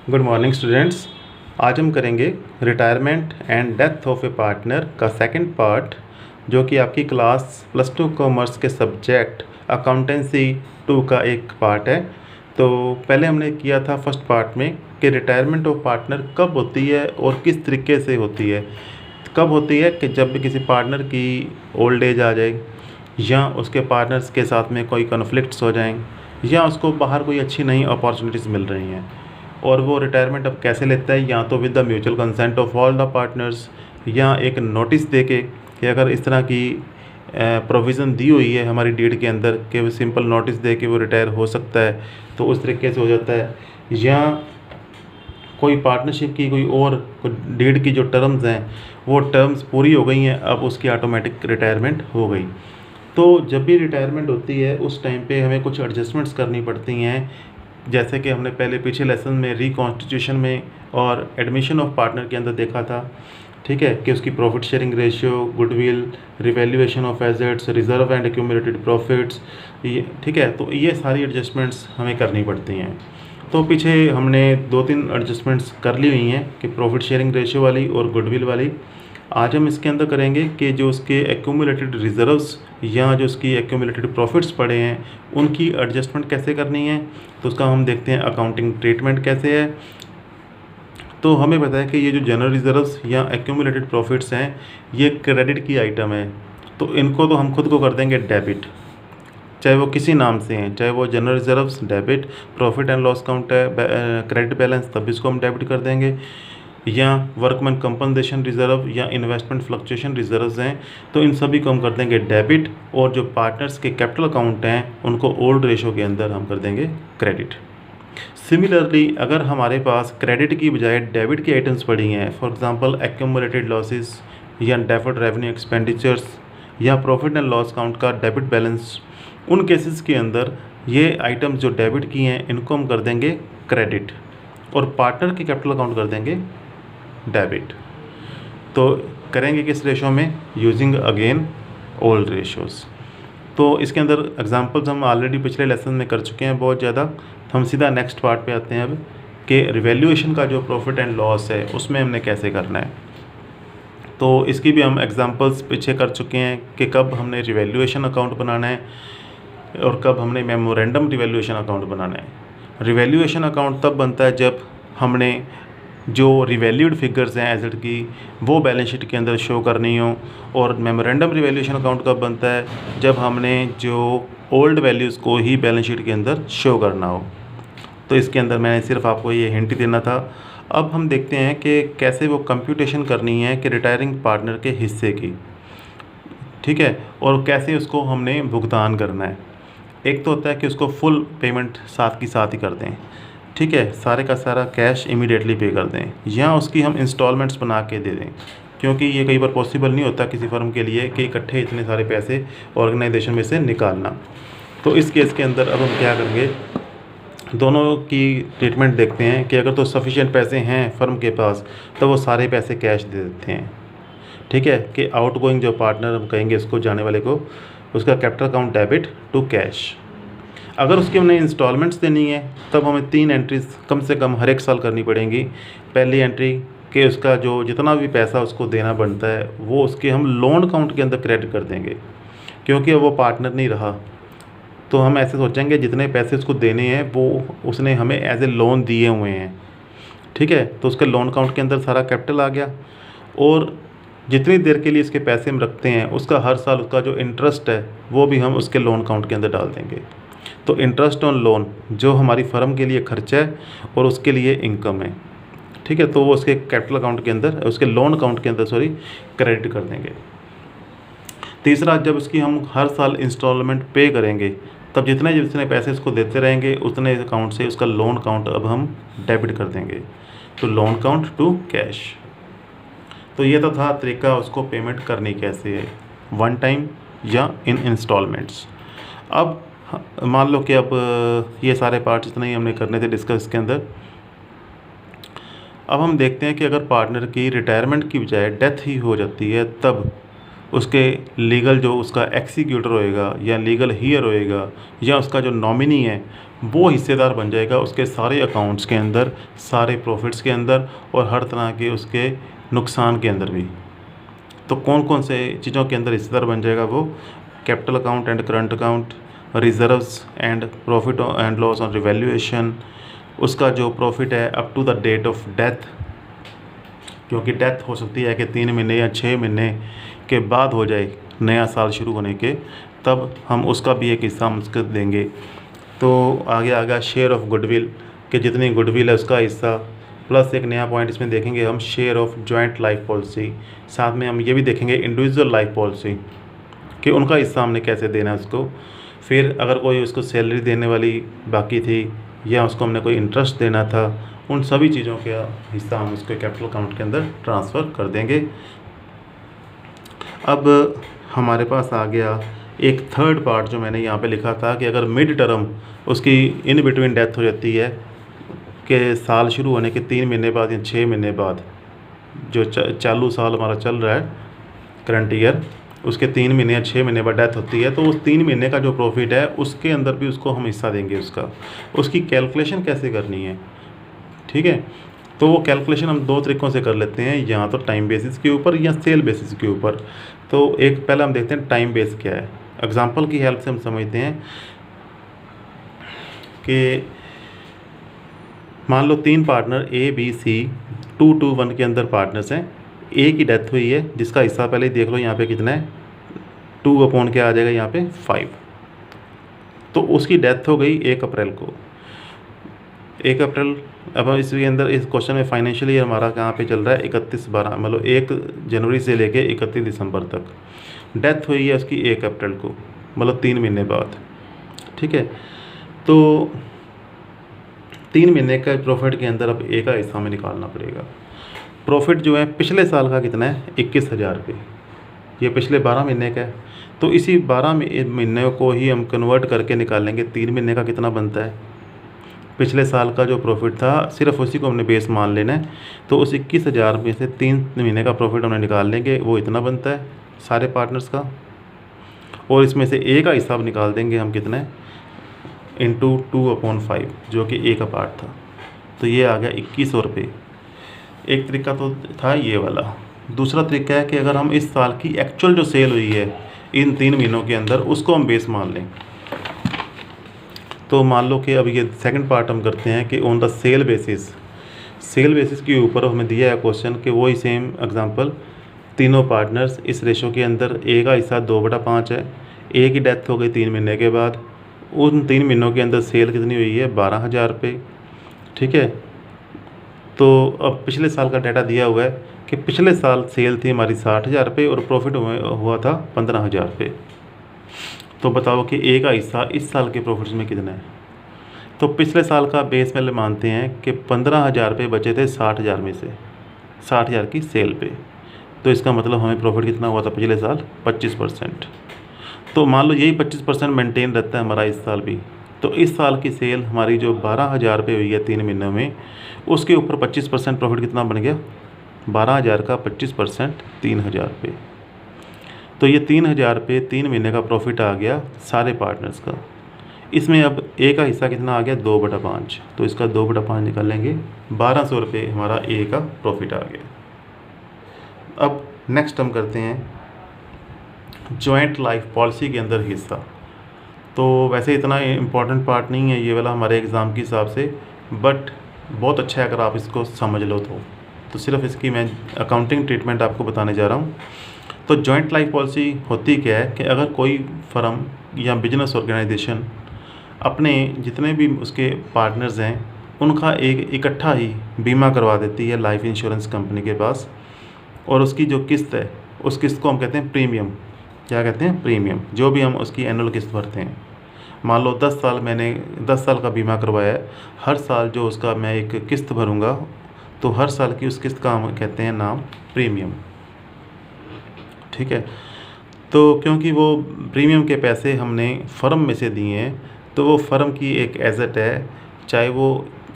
Good morning students. आज हम करेंगे retirement and death of A partner का सेकंड पार्ट, जो कि आपकी क्लास +2 कॉमर्स के सब्जेक्ट अकाउंटेंसी 2 का एक पार्ट है। तो पहले हमने किया था फर्स्ट पार्ट में कि रिटायरमेंट ऑफ पार्टनर कब होती है और किस तरीके से होती है। कब होती है कि जब भी किसी पार्टनर की ओल्ड एज आ जाए, या उसके पार्टनर्स के साथ में कोई कॉन्फ्लिक्ट्स हो जाएं, या उसको बाहर कोई अच्छी नई अपॉर्चुनिटीज़ मिल रही हैं, और वो रिटायरमेंट अब कैसे लेता है, या तो with the mutual consent of all the partners, या एक नोटिस दे के कि अगर इस तरह की प्रोविज़न दी हुई है हमारी डीड के अंदर कि वो सिंपल नोटिस दे के वो रिटायर हो सकता है, तो उस तरीके से हो जाता है। या कोई पार्टनरशिप की कोई और डीड की जो टर्म्स हैं वो टर्म्स पूरी हो गई हैं, अब उसकी ऑटोमेटिक रिटायरमेंट हो गई। तो जब भी रिटायरमेंट होती है उस टाइम पे हमें कुछ एडजस्टमेंट्स करनी पड़ती हैं, जैसे कि हमने पहले पीछे लेसन में रिकॉन्स्टिट्यूशन में और एडमिशन ऑफ पार्टनर के अंदर देखा था, ठीक है, कि उसकी profit sharing ratio, goodwill, revaluation of assets, reserve and accumulated profits, ये ठीक है। तो ये सारी एडजस्टमेंट्स हमें करनी पड़ती हैं। तो पीछे हमने 2-3 एडजस्टमेंट्स कर ली हुई हैं कि प्रॉफिट शेयरिंग रेशियो वाली और गुडविल वाली। आज हम इसके अंदर करेंगे कि जो उसके एक्यूमुलेटेड रिजर्व्स या जो उसकी एक्यूमुलेटेड प्रॉफिट्स पड़े हैं उनकी एडजस्टमेंट कैसे करनी है। तो उसका हम देखते हैं अकाउंटिंग ट्रीटमेंट कैसे है। तो हमें पता है कि ये जो जनरल रिजर्व्स या एक्यूमुलेटेड प्रॉफिट्स हैं ये क्रेडिट की आइटम है, तो इनको तो हम खुद को कर देंगे डेबिट, चाहे वो किसी नाम से हैं, चाहे वो general reserves debit, profit and loss count है क्रेडिट बैलेंस, तब इसको हम डेबिट कर देंगे। या वर्कमैन कंपनसेशन रिजर्व या इन्वेस्टमेंट फ्लक्चुएशन रिजर्व्स हैं, तो इन सभी को हम कर देंगे डेबिट, और जो पार्टनर्स के कैपिटल अकाउंट हैं उनको ओल्ड रेशो के अंदर हम कर देंगे क्रेडिट। सिमिलरली अगर हमारे पास क्रेडिट की बजाय डेबिट की आइटम्स पड़ी हैं, फॉर एग्जांपल एक्यूमुलेटेड लॉसेस या डेफर्ड रेवेन्यू एक्सपेंडिचर्स या प्रॉफिट एंड लॉस काउंट का डेबिट बैलेंस, उन केसेस के अंदर ये आइटम्स जो डेबिट की हैं इनको हम कर देंगे क्रेडिट, और पार्टनर के कैपिटल अकाउंट कर देंगे डेबिट। तो करेंगे किस रेशो में, यूजिंग अगेन ओल्ड रेशोज़। तो इसके अंदर एग्जांपल्स हम ऑलरेडी पिछले लेसन में कर चुके हैं बहुत ज़्यादा। तो हम सीधा नेक्स्ट पार्ट पे आते हैं अब कि रिवैल्यूएशन का जो प्रॉफिट एंड लॉस है उसमें हमने कैसे करना है। तो इसकी भी हम एग्जांपल्स पीछे कर चुके हैं कि कब हमने रिवैल्यूएशन अकाउंट बनाना है और कब हमने मेमोरेंडम रिवैल्यूएशन अकाउंट बनाना है। रिवैल्यूएशन अकाउंट तब बनता है जब हमने जो रिवैल्यूड फिगर्स हैं एसेट की वो बैलेंस शीट के अंदर शो करनी हो, और मेमोरेंडम रिवैल्यूएशन अकाउंट कब बनता है जब हमने जो ओल्ड वैल्यूज़ को ही बैलेंस शीट के अंदर शो करना हो। तो इसके अंदर मैंने सिर्फ आपको ये हिंट देना था। अब हम देखते हैं कि कैसे वो कंप्यूटेशन करनी है कि रिटायरिंग पार्टनर के हिस्से की, ठीक है, और कैसे उसको हमने भुगतान करना है। एक तो होता है कि उसको फुल पेमेंट साथ की साथ ही कर दें, ठीक है, सारे का सारा कैश इमीडिएटली पे कर दें, या उसकी हम इंस्टॉलमेंट्स बना के दे दें, क्योंकि ये कई बार पॉसिबल नहीं होता किसी फर्म के लिए कि इकट्ठे इतने सारे पैसे ऑर्गेनाइजेशन में से निकालना। तो इस केस के अंदर अब हम क्या करेंगे, दोनों की ट्रीटमेंट देखते हैं कि अगर तो सफिशिएंट पैसे हैं फर्म के पास तो वो सारे पैसे कैश दे देते हैं, ठीक है, कि आउटगोइंग जो पार्टनर हम कहेंगे इसको, जाने वाले को, उसका capital account debit to cash. अगर उसकी हमने इंस्टॉलमेंट्स देनी है तब हमें 3 एंट्रीज कम से कम हर एक साल करनी पड़ेंगी। पहली एंट्री कि उसका जो जितना भी पैसा उसको देना बनता है वो उसके हम लोन अकाउंट के अंदर क्रेडिट कर देंगे, क्योंकि अब वो पार्टनर नहीं रहा। तो हम ऐसे सोचेंगे जितने पैसे उसको देने हैं वो उसने हमें एज ए लोन दिए हुए हैं, ठीक है, तो उसके लोन अकाउंट के अंदर सारा कैपिटल आ गया, और जितनी देर के लिए इसके पैसे हम रखते हैं उसका हर साल उसका जो इंटरेस्ट है वो भी हम उसके लोन अकाउंट के अंदर डाल देंगे। तो इंटरेस्ट ऑन लोन जो हमारी फर्म के लिए खर्चा है और उसके लिए इनकम है, ठीक है, तो वो उसके कैपिटल अकाउंट के अंदर, उसके लोन अकाउंट के अंदर क्रेडिट कर देंगे। तीसरा, जब उसकी हम हर साल इंस्टॉलमेंट पे करेंगे तब जितने जितने पैसे उसको देते रहेंगे उतने अकाउंट से उसका लोन अकाउंट अब हम डेबिट कर देंगे, तो लोन अकाउंट टू कैश। तो ये तो था तरीका उसको पेमेंट करनी कैसे है, वन टाइम या इन इंस्टॉलमेंट्स। अब मान लो कि अब ये सारे पार्ट्स इतने ही हमने करने थे डिस्कस के अंदर। अब हम देखते हैं कि अगर पार्टनर की रिटायरमेंट की बजाय डेथ ही हो जाती है तब उसके लीगल जो उसका एग्जीक्यूटर होएगा या लीगल हीयर होएगा या उसका जो नॉमिनी है वो हिस्सेदार बन जाएगा उसके सारे अकाउंट्स के अंदर, सारे प्रॉफिट्स के अंदर और हर तरह के उसके नुकसान के अंदर भी। तो कौन कौन से चीज़ों के अंदर हिस्सेदार बन जाएगा वो? Capital account and current account, reserves and profit and loss on revaluation, उसका जो प्रॉफिट है up to the date of death, क्योंकि डेथ हो सकती है कि 3 महीने या 6 महीने के बाद हो जाए नया साल शुरू होने के, तब हम उसका भी एक हिस्सा हम उसको देंगे। तो आगे आ गया शेयर ऑफ गुडविल, कि जितनी गुडविल है उसका हिस्सा, प्लस एक नया पॉइंट इसमें देखेंगे हम share of joint life policy. साथ में हम ये भी देखेंगे इंडिविजुअल लाइफ पॉलिसी कि उनका हिस्सा हमने कैसे देना है उसको। फिर अगर कोई उसको सैलरी देने वाली बाकी थी या उसको हमने कोई इंटरेस्ट देना था, उन सभी चीज़ों का हिस्सा हम उसके कैपिटल अकाउंट के अंदर ट्रांसफ़र कर देंगे। अब हमारे पास आ गया एक थर्ड पार्ट जो मैंने यहाँ पे लिखा था कि अगर मिड टर्म उसकी इन बिटवीन डेथ हो जाती है कि साल शुरू होने के 3 महीने बाद या 6 महीने बाद, जो चालू साल हमारा चल रहा है करंट ईयर, उसके 3 महीने या 6 महीने बाद डेथ होती है, तो उस 3 महीने का जो प्रॉफिट है उसके अंदर भी उसको हम हिस्सा देंगे उसका। उसकी कैलकुलेशन कैसे करनी है, ठीक है? तो वो कैलकुलेशन हम 2 तरीक़ों से कर लेते हैं, या तो टाइम बेसिस के ऊपर या सेल बेसिस के ऊपर। तो एक पहले हम देखते हैं टाइम बेस क्या है। एग्जांपल की हेल्प से हम समझते हैं कि मान लो 3 पार्टनर ए बी सी 2-2-1 के अंदर पार्टनर्स हैं। ए की डेथ हुई है जिसका हिस्सा पहले ही देख लो यहाँ पे कितना है, 2 अपॉन क्या आ जाएगा यहाँ पे 5। तो उसकी डेथ हो गई 1 अप्रैल को। 1 अप्रैल, अब इसके अंदर इस क्वेश्चन में फाइनेंशियल ईयर हमारा कहाँ पे चल रहा है 31/12, मतलब 1 जनवरी से लेके 31 दिसंबर तक। डेथ हुई है उसकी 1 अप्रैल को, मतलब 3 महीने बाद, ठीक है? तो 3 महीने का प्रॉफिट के अंदर अब ए का हिस्सा हमें निकालना पड़ेगा। प्रॉफिट जो है पिछले साल का कितना है 21,000 रुपये, ये पिछले 12 महीने का है। तो इसी 12 महीने को ही हम कन्वर्ट करके निकालेंगे 3 महीने का कितना बनता है। पिछले साल का जो प्रॉफिट था सिर्फ उसी को हमने बेस मान लेना है। तो उस 21,000 में से 3 महीने का प्रॉफिट हमने निकाल लेंगे, वो इतना बनता है सारे पार्टनर्स का। और इसमें से ए का हिसाब निकाल देंगे हम कितना है, इंटू 2/5, जो कि ए का पार्ट था। तो ये आ गया 2100 रुपये। एक तरीका तो था ये वाला। दूसरा तरीका है कि अगर हम इस साल की एक्चुअल जो सेल हुई है इन 3 महीनों के अंदर, उसको हम बेस मान लें। तो मान लो कि अब ये सेकंड पार्ट हम करते हैं कि ऑन द सेल बेसिस के ऊपर हमें दिया है क्वेश्चन कि वही सेम एग्जांपल, तीनों पार्टनर्स इस रेशो के अंदर, ए का हिस्सा 2/5 है। ए की डेथ हो गई 3 महीने के बाद, उन 3 महीनों के अंदर सेल कितनी हुई है 12,000 रुपये, ठीक है? तो अब पिछले साल का डाटा दिया हुआ है कि पिछले साल सेल थी हमारी 60,000 रुपये और प्रॉफिट हुआ था 15,000 रुपये। तो बताओ कि ए का हिस्सा इस साल के प्रॉफिट्स में कितना है। तो पिछले साल का बेस पहले मानते हैं कि 15,000 रुपये बचे थे 60,000 में से, 60,000 की सेल पे। तो इसका मतलब हमें प्रॉफिट कितना हुआ था पिछले साल 25%। तो मान लो यही 25% मेंटेन रहता है हमारा इस साल भी। तो इस साल की सेल हमारी जो 12,000 रुपये हुई है 3 महीनों में, उसके ऊपर 25% प्रॉफिट कितना बन गया, 12,000 का 25% 3,000 रुपये। तो ये 3,000 रुपये 3 महीने का प्रॉफिट आ गया सारे पार्टनर्स का। इसमें अब ए का हिस्सा कितना आ गया 2/5। तो इसका 2/5 निकालेंगे, 1,200 रुपये हमारा ए का प्रॉफिट आ गया। अब नेक्स्ट हम करते हैं जॉइंट लाइफ पॉलिसी के अंदर हिस्सा। तो वैसे इतना इम्पोर्टेंट पार्ट नहीं है ये वाला हमारे एग्ज़ाम के हिसाब से, बट बहुत अच्छा है अगर आप इसको समझ लो तो सिर्फ इसकी मैं अकाउंटिंग ट्रीटमेंट आपको बताने जा रहा हूँ। तो जॉइंट लाइफ पॉलिसी होती क्या है कि अगर कोई फर्म या बिजनेस ऑर्गेनाइजेशन अपने जितने भी उसके पार्टनर्स हैं उनका एक इकट्ठा ही बीमा करवा देती है लाइफ इंश्योरेंस कंपनी के पास, और उसकी जो किस्त है उस किस्त को हम कहते हैं प्रीमियम। क्या कहते हैं? प्रीमियम। जो भी हम उसकी एनुअल किस्त भरते हैं, मान लो 10 साल मैंने 10 साल का बीमा करवाया है, हर साल जो उसका मैं एक किस्त भरूँगा, तो हर साल की उस किस्त का हम कहते हैं नाम प्रीमियम, ठीक है? तो क्योंकि वो प्रीमियम के पैसे हमने फर्म में से दिए हैं, तो वो फर्म की एक एसेट है। चाहे वो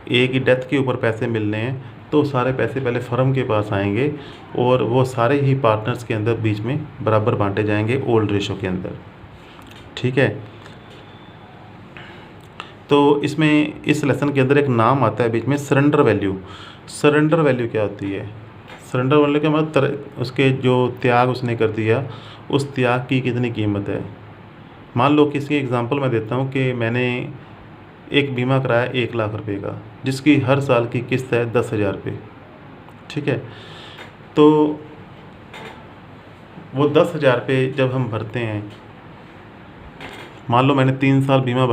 ए की डेथ के ऊपर पैसे मिलने हैं तो सारे पैसे पहले फर्म के पास आएंगे और वो सारे ही पार्टनर्स के अंदर बीच में बराबर बांटे जाएंगे ओल्ड रेशो के अंदर, ठीक है? तो इसमें इस लेसन के अंदर एक नाम आता है बीच में, सरेंडर वैल्यू। सरेंडर वैल्यू क्या होती है? सरेंडर वैल्यू के मतलब उसके जो त्याग उसने कर दिया, उस त्याग की कितनी कीमत है। मान लो कि इसकी एग्जांपल मैं देता हूँ कि मैंने एक बीमा कराया 1 लाख रुपए का, जिसकी हर साल की किस्त है 10,000 रुपये। ठीक है, तो वो 10,000 रुपये जब हम भरते हैं, मान लो मैंने 3 साल बीमा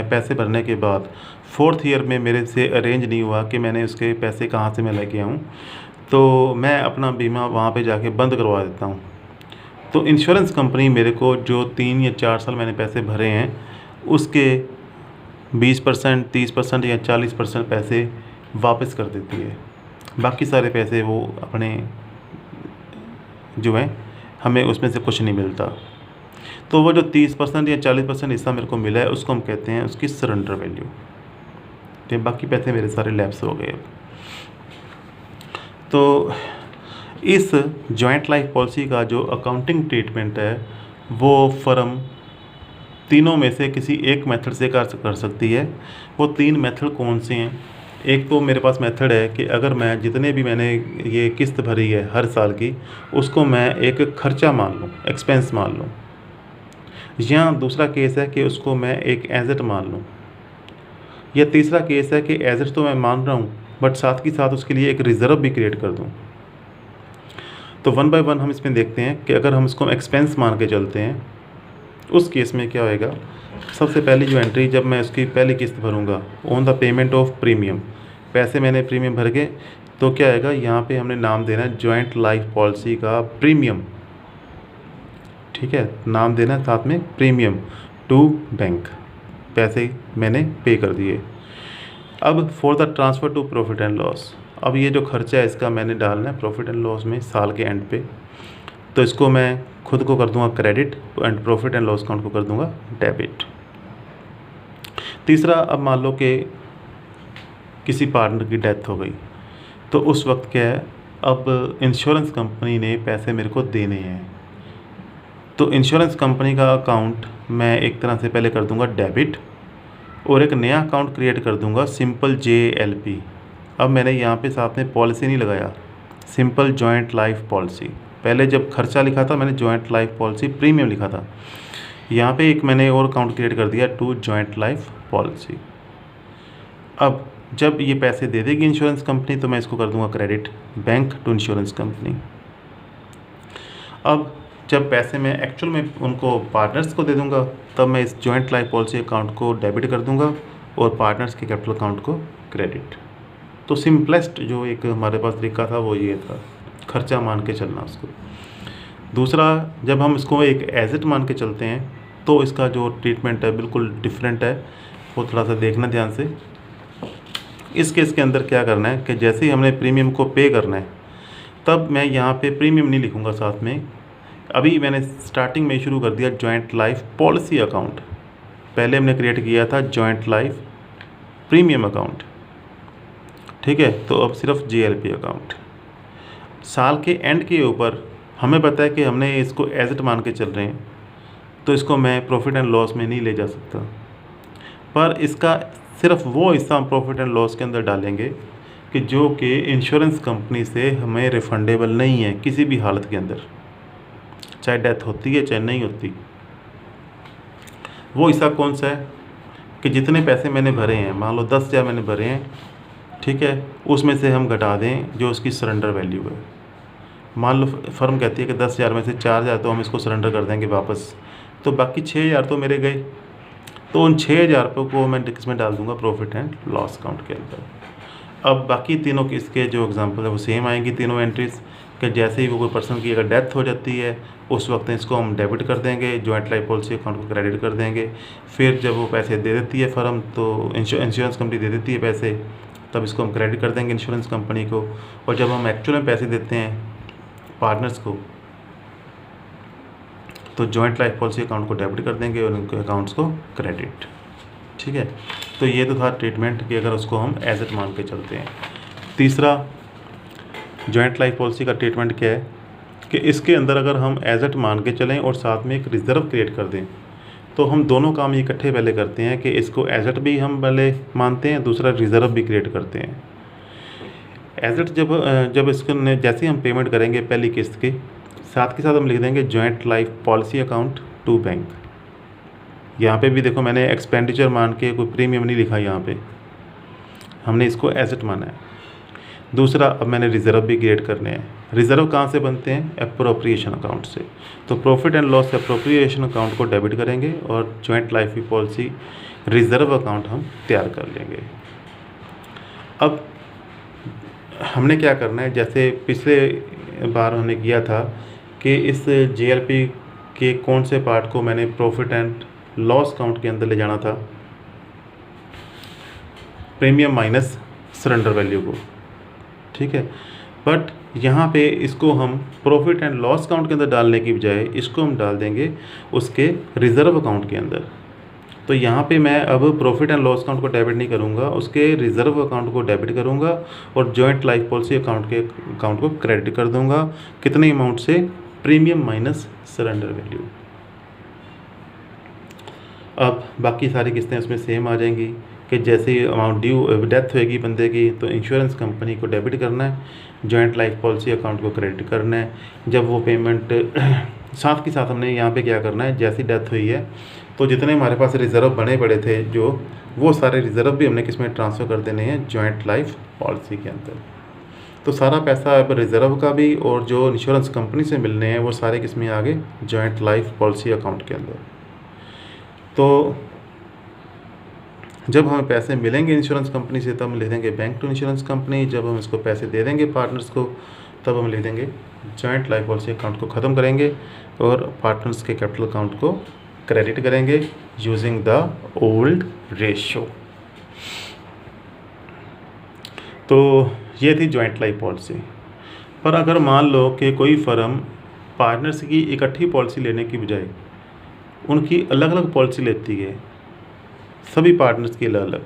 पैसे भरने के बाद 4th ईयर में मेरे से अरेंज नहीं हुआ कि मैंने उसके पैसे कहाँ से मैं लेके आऊँ, तो मैं अपना बीमा वहाँ पे जाके बंद करवा देता हूँ। तो इंश्योरेंस कंपनी मेरे को जो 3 या 4 साल मैंने पैसे भरे हैं उसके 20%, 30% या 40% पैसे वापस कर देती है। बाकी सारे पैसे वो अपने जो हैं, हमें उसमें से कुछ नहीं मिलता। तो वो जो 30% या 40% हिस्सा मेरे को मिला है, उसको हम कहते हैं उसकी सरेंडर वैल्यू। तो बाकी पैसे मेरे सारे लैप्स हो गए। तो इस जॉइंट लाइफ पॉलिसी का जो अकाउंटिंग ट्रीटमेंट है, वो फर्म तीनों में से किसी एक मेथड से कर सकती है। वो 3 मेथड कौन से हैं? एक तो मेरे पास मेथड है कि अगर मैं जितने भी मैंने ये किस्त भरी है हर साल की, उसको मैं एक खर्चा मान लूँ, एक्सपेंस मान लूँ। या दूसरा केस है कि उसको मैं एक एसेट मान लूँ। या तीसरा केस है कि एसेट तो मैं मान रहा हूँ, बट साथ ही साथ उसके लिए एक रिज़र्व भी क्रिएट कर दूँ। तो 1 बाय 1 हम इसमें देखते हैं कि अगर हम इसको एक्सपेंस मान के चलते हैं, उस केस में क्या होएगा। सबसे पहली जो एंट्री, जब मैं उसकी पहली किस्त भरूंगा, on the payment of premium, पैसे मैंने प्रीमियम भर के, तो क्या आएगा, यहाँ पे हमने नाम देना है जॉइंट लाइफ पॉलिसी का प्रीमियम। ठीक है, नाम देना है साथ में प्रीमियम टू बैंक, पैसे मैंने पे कर दिए। अब for the transfer to profit and loss, अब ये जो खर्चा है इसका मैंने डालना है प्रॉफिट एंड लॉस में साल के एंड पे। तो इसको मैं खुद को कर दूंगा credit and profit and loss account को कर दूंगा डेबिट। तीसरा, अब मान लो कि किसी पार्टनर की डेथ हो गई, तो उस वक्त क्या है, अब इंश्योरेंस कंपनी ने पैसे मेरे को देने हैं। तो इंश्योरेंस कंपनी का अकाउंट मैं एक तरह से पहले कर दूंगा डेबिट, और एक नया अकाउंट क्रिएट कर दूंगा सिंपल JLP। अब मैंने यहाँ पे साथ में पॉलिसी नहीं लगाया, सिंपल जॉइंट लाइफ पॉलिसी। पहले जब खर्चा लिखा था मैंने जॉइंट लाइफ पॉलिसी प्रीमियम लिखा था, यहाँ पे एक मैंने और अकाउंट क्रिएट कर दिया टू जॉइंट लाइफ पॉलिसी। अब जब ये पैसे दे देगी इंश्योरेंस कंपनी, तो मैं इसको कर दूंगा credit bank to insurance company. अब जब पैसे मैं एक्चुअल में उनको पार्टनर्स को दे दूंगा, तब मैं इस जॉइंट लाइफ पॉलिसी अकाउंट को डेबिट कर दूंगा और पार्टनर्स के कैपिटल अकाउंट को क्रेडिट। तो सिंपलेस्ट जो एक हमारे पास तरीका था वो ये था, खर्चा मान के चलना उसको। दूसरा, जब हम इसको एक एसेट मान के चलते हैं, तो इसका जो ट्रीटमेंट है बिल्कुल डिफरेंट है, वो थोड़ा सा देखना ध्यान से। इस केस के अंदर क्या करना है कि जैसे ही हमने प्रीमियम को पे करना है, तब मैं यहाँ पे प्रीमियम नहीं लिखूँगा साथ में। अभी मैंने स्टार्टिंग में शुरू कर दिया जॉइंट लाइफ पॉलिसी अकाउंट, पहले हमने क्रिएट किया था जॉइंट लाइफ प्रीमियम अकाउंट। ठीक है, तो अब सिर्फ JLP अकाउंट। साल के एंड के ऊपर हमें पता है कि हमने इसको एसेट मान के चल रहे हैं, तो इसको मैं प्रॉफिट एंड लॉस में नहीं ले जा सकता, पर इसका सिर्फ वो हिस्सा हम प्रॉफिट एंड लॉस के अंदर डालेंगे कि जो कि इंश्योरेंस कंपनी से हमें रिफंडेबल नहीं है किसी भी हालत के अंदर, चाहे डेथ होती है चाहे नहीं होती। वो हिस्सा कौन सा है कि जितने पैसे मैंने भरे हैं, मान लो 10,000 मैंने भरे हैं, ठीक है, उसमें से हम घटा दें जो उसकी सरेंडर वैल्यू है। मान लो फर्म कहती है कि 10,000 में से 4,000 तो हम इसको सरेंडर कर देंगे वापस, तो बाकी 6,000 तो मेरे गए। तो उन 6,000 रुपये को मैं इसमें डाल दूंगा प्रॉफिट एंड लॉस अकाउंट के अंदर। अब बाकी तीनों की इसके जो एग्जांपल है वो सेम आएंगी तीनों एंट्रीज, कि जैसे ही वो कोई पर्सन की अगर डेथ हो जाती है, उस वक्त इसको हम डेबिट कर देंगे, जॉइंट लाइफ पॉलिसी अकाउंट को क्रेडिट कर देंगे। फिर जब वो पैसे दे देती है फर्म, तो इंश्योरेंस कंपनी दे देती है पैसे, तब इसको हम क्रेडिट कर देंगे इंश्योरेंस कंपनी को। और जब हम एक्चुअल में पैसे देते हैं पार्टनर्स को, तो जॉइंट लाइफ पॉलिसी अकाउंट को डेबिट कर देंगे और उनके अकाउंट्स को क्रेडिट। ठीक है, तो ये तो था ट्रीटमेंट कि अगर उसको हम एसेट मान के चलते हैं। तीसरा, जॉइंट लाइफ पॉलिसी का ट्रीटमेंट क्या है कि इसके अंदर अगर हम एसेट मान के चलें और साथ में एक रिज़र्व क्रिएट कर दें, तो हम दोनों काम इकट्ठे पहले करते हैं कि इसको एसेट भी हम पहले मानते हैं, दूसरा रिज़र्व भी क्रिएट करते हैं। एसेट जब इसको जैसे हम पेमेंट करेंगे पहली किस्त के साथ के साथ हम लिख देंगे joint life policy account to bank. यहाँ पे भी देखो मैंने एक्सपेंडिचर मान के कोई प्रीमियम नहीं लिखा, यहाँ पे हमने इसको एसेट माना है। दूसरा, अब मैंने रिज़र्व भी क्रिएट करने हैं। रिज़र्व कहाँ से बनते हैं? एप्रोप्रिएशन अकाउंट से। तो profit and loss appropriation account को डेबिट करेंगे और joint life policy reserve account हम तैयार कर लेंगे। अब हमने क्या करना है, जैसे पिछले बार हमने किया था कि इस JLP के कौन से पार्ट को मैंने प्रॉफिट एंड लॉस अकाउंट के अंदर ले जाना था, प्रीमियम माइनस सरेंडर वैल्यू को, ठीक है। बट यहाँ पे इसको हम प्रॉफिट एंड लॉस अकाउंट के अंदर डालने की बजाय इसको हम डाल देंगे उसके रिज़र्व अकाउंट के अंदर। तो यहाँ पे मैं अब प्रॉफिट एंड लॉस अकाउंट को डेबिट नहीं करूँगा, उसके रिज़र्व अकाउंट को डेबिट करूँगा और जॉइंट लाइफ पॉलिसी अकाउंट को क्रेडिट कर दूँगा। कितने अमाउंट से? Premium minus surrender value. अब बाकी सारी किस्तें उसमें सेम आ जाएंगी कि जैसे ही अमाउंट ड्यू डेथ होएगी बंदे की तो इंश्योरेंस कंपनी को डेबिट करना है, जॉइंट लाइफ पॉलिसी अकाउंट को क्रेडिट करना है। जब वो पेमेंट साथ के साथ हमने यहाँ पे क्या करना है, जैसी डेथ हुई है तो जितने हमारे पास रिज़र्व बने पड़े थे जो, वो सारे रिज़र्व भी हमने किस में ट्रांसफ़र कर देने हैं? जॉइंट लाइफ पॉलिसी के अंदर। तो सारा पैसा अब रिज़र्व का भी और जो इंश्योरेंस कंपनी से मिलने हैं वो सारे किस में आ गए? जॉइंट लाइफ पॉलिसी अकाउंट के अंदर। तो जब हमें पैसे मिलेंगे इंश्योरेंस कंपनी से तब हम लिख देंगे बैंक टू इंश्योरेंस कंपनी। जब हम इसको पैसे दे देंगे पार्टनर्स को तब हम लिख देंगे जॉइंट लाइफ पॉलिसी अकाउंट को ख़त्म करेंगे और पार्टनर्स के कैपिटल अकाउंट को क्रेडिट करेंगे यूजिंग द ओल्ड रेशो। तो ये थी जॉइंट लाइफ पॉलिसी। पर अगर मान लो कि कोई फर्म पार्टनर्स की इकट्ठी पॉलिसी लेने की बजाय उनकी अलग अलग पॉलिसी लेती है, सभी पार्टनर्स की अलग अलग,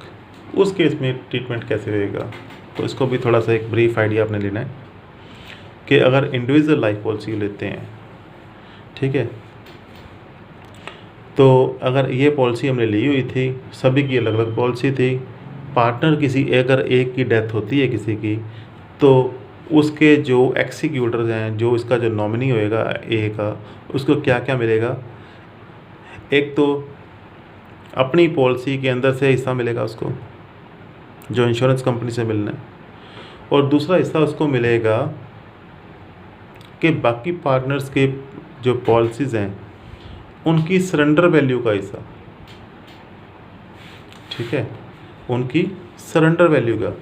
उस केस में ट्रीटमेंट कैसे रहेगा? तो इसको भी थोड़ा सा एक ब्रीफ आइडिया आपने लेना है कि अगर इंडिविजुअल लाइफ पॉलिसी लेते हैं, ठीक है, तो अगर ये पॉलिसी हमने ली हुई थी, सभी की अलग अलग पॉलिसी थी, पार्टनर किसी अगर एक की डेथ होती है किसी की, तो उसके जो एक्सिक्यूटर्स हैं, जो इसका जो नॉमिनी होएगा ए का, उसको क्या क्या मिलेगा? एक तो अपनी पॉलिसी के अंदर से हिस्सा मिलेगा उसको जो इंश्योरेंस कंपनी से मिलना है, और दूसरा हिस्सा उसको मिलेगा कि बाकी पार्टनर्स के जो पॉलिसीज़ हैं उनकी सरेंडर वैल्यू का हिस्सा, ठीक है, उनकी सरेंडर वैल्यू का।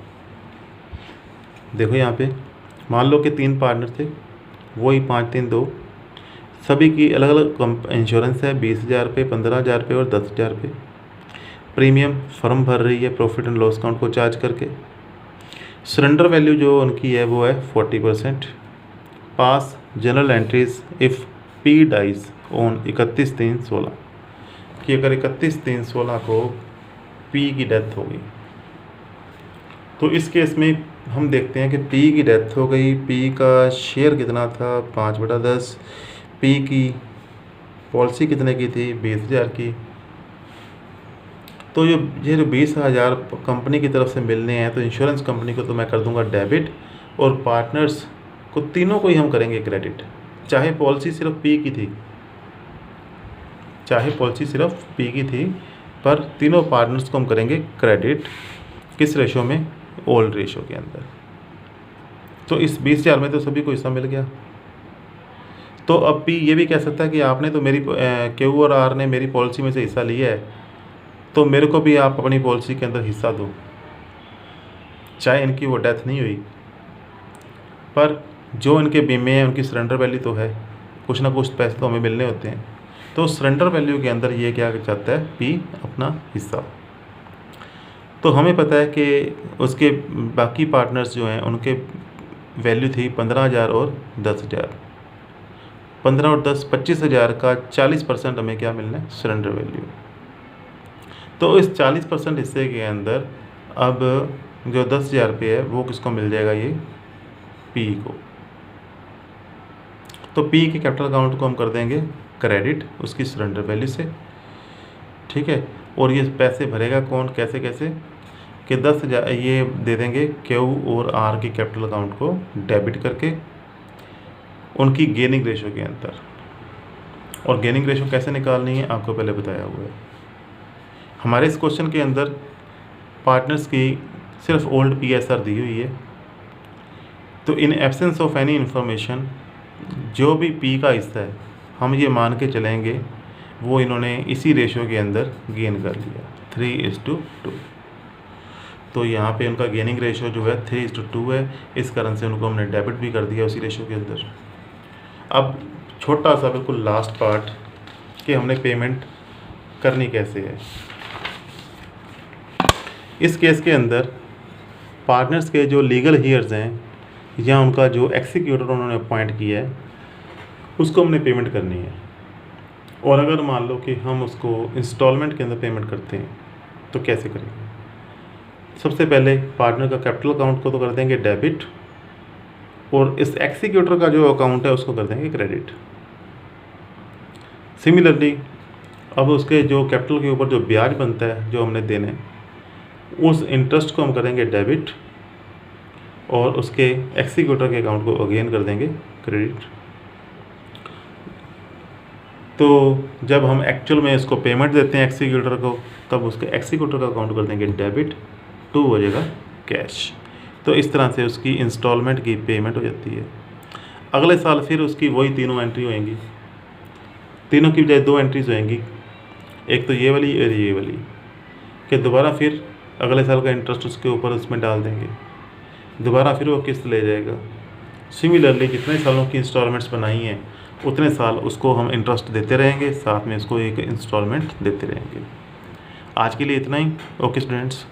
देखो यहाँ पे मान लो कि 3 पार्टनर थे, वही 5 3 2, सभी की अलग अलग इंश्योरेंस है, 20,000 रुपये, 15,000 रुपये और 10,000 रुपये। प्रीमियम फर्म भर रही है प्रॉफिट एंड लॉस अकाउंट को चार्ज करके। सरेंडर वैल्यू जो उनकी है वो है 40%। Pass general entries if P dies on 31/3/16 कि अगर 31/3/16 को पी की डेथ हो गई तो इस केस में हम देखते हैं कि पी की डेथ हो गई, पी का शेयर कितना था? 5/10। पी की पॉलिसी कितने की थी? 20,000 की। तो ये जो 20,000 कंपनी की तरफ से मिलने हैं तो इंश्योरेंस कंपनी को तो मैं कर दूंगा डेबिट और पार्टनर्स को तीनों को ही हम करेंगे क्रेडिट, चाहे पॉलिसी सिर्फ पी की थी, चाहे पॉलिसी सिर्फ पी की थी, पर तीनों पार्टनर्स को हम करेंगे क्रेडिट। किस रेशो में? ओल्ड रेशो के अंदर। तो इस 20,000 में तो सभी को हिस्सा मिल गया। तो अब पी ये भी कह सकता है कि आपने तो मेरी क्यू और आर ने मेरी पॉलिसी में से हिस्सा लिया है, तो मेरे को भी आप अपनी पॉलिसी के अंदर हिस्सा दो, चाहे इनकी वो डेथ नहीं हुई, पर जो इनके बीमे हैं उनकी सरेंडर वैल्यू तो है, कुछ ना कुछ पैसे तो हमें मिलने होते हैं। तो सरेंडर वैल्यू के अंदर ये क्या चाहता है? पी अपना हिस्सा। तो हमें पता है कि उसके बाकी पार्टनर्स जो हैं उनके वैल्यू थी 15,000 और 10,000। 15 और 10 25,000 का 40% हमें क्या मिलना है? Surrender value. तो इस 40% हिस्से के अंदर अब जो 10,000 रुपये है वो किसको मिल जाएगा? ये पी को। तो पी के कैपिटल अकाउंट को हम कर देंगे क्रेडिट उसकी सरेंडर वैल्यू से। ठीक है। और ये पैसे भरेगा कौन, कैसे कैसे कि 10,000 ये दे देंगे क्यू और आर की कैपिटल अकाउंट को डेबिट करके उनकी गेनिंग रेशो के अंदर। और गेनिंग रेशो कैसे निकालनी है आपको पहले बताया हुआ है। हमारे इस क्वेश्चन के अंदर पार्टनर्स की सिर्फ ओल्ड PSR दी हुई है, तो in absence of any information जो भी P का हिस्सा है हम ये मान के चलेंगे वो इन्होंने इसी रेशो के अंदर गेन कर लिया 3:2। तो यहाँ पे उनका गेनिंग रेशो जो है 3:2 है, इस कारण से उनको हमने डेबिट भी कर दिया उसी रेशो के अंदर। अब छोटा सा बिल्कुल लास्ट पार्ट कि हमने पेमेंट करनी कैसे है। इस केस के अंदर पार्टनर्स के जो लीगल हियर्स हैं या उनका जो एग्जीक्यूटर उन्होंने अपॉइंट किया है उसको हमने पेमेंट करनी है। और अगर मान लो कि हम उसको इंस्टॉलमेंट के अंदर पेमेंट करते हैं तो कैसे करेंगे। सबसे पहले पार्टनर का कैपिटल अकाउंट को तो कर देंगे डेबिट और इस एग्जीक्यूटर का जो अकाउंट है उसको कर देंगे क्रेडिट। सिमिलरली अब उसके जो कैपिटल के ऊपर जो ब्याज बनता है जो हमने देने उस इंटरेस्ट को हम करेंगे डेबिट और उसके एग्जीक्यूटर के अकाउंट को अगेन कर देंगे क्रेडिट। तो जब हम एक्चुअल में इसको पेमेंट देते हैं एग्जीक्यूटर को तब उसके एग्जीक्यूटर का अकाउंट कर देंगे डेबिट, 2 हो जाएगा कैश। तो इस तरह से उसकी इंस्टॉलमेंट की पेमेंट हो जाती है। अगले साल फिर उसकी वही तीनों एंट्री होएंगी, तीनों की बजाय 2 एंट्रीज होएंगी, एक तो ये वाली और ये वाली, कि दोबारा फिर अगले साल का इंटरेस्ट उसके ऊपर उसमें डाल देंगे, दोबारा फिर वो किस्त ले जाएगा। सिमिलरली जितने सालों की इंस्टॉलमेंट्स बनाई हैं उतने साल उसको हम इंटरेस्ट देते रहेंगे, साथ में उसको एक इंस्टॉलमेंट देते रहेंगे। आज के लिए इतना ही। Okay students.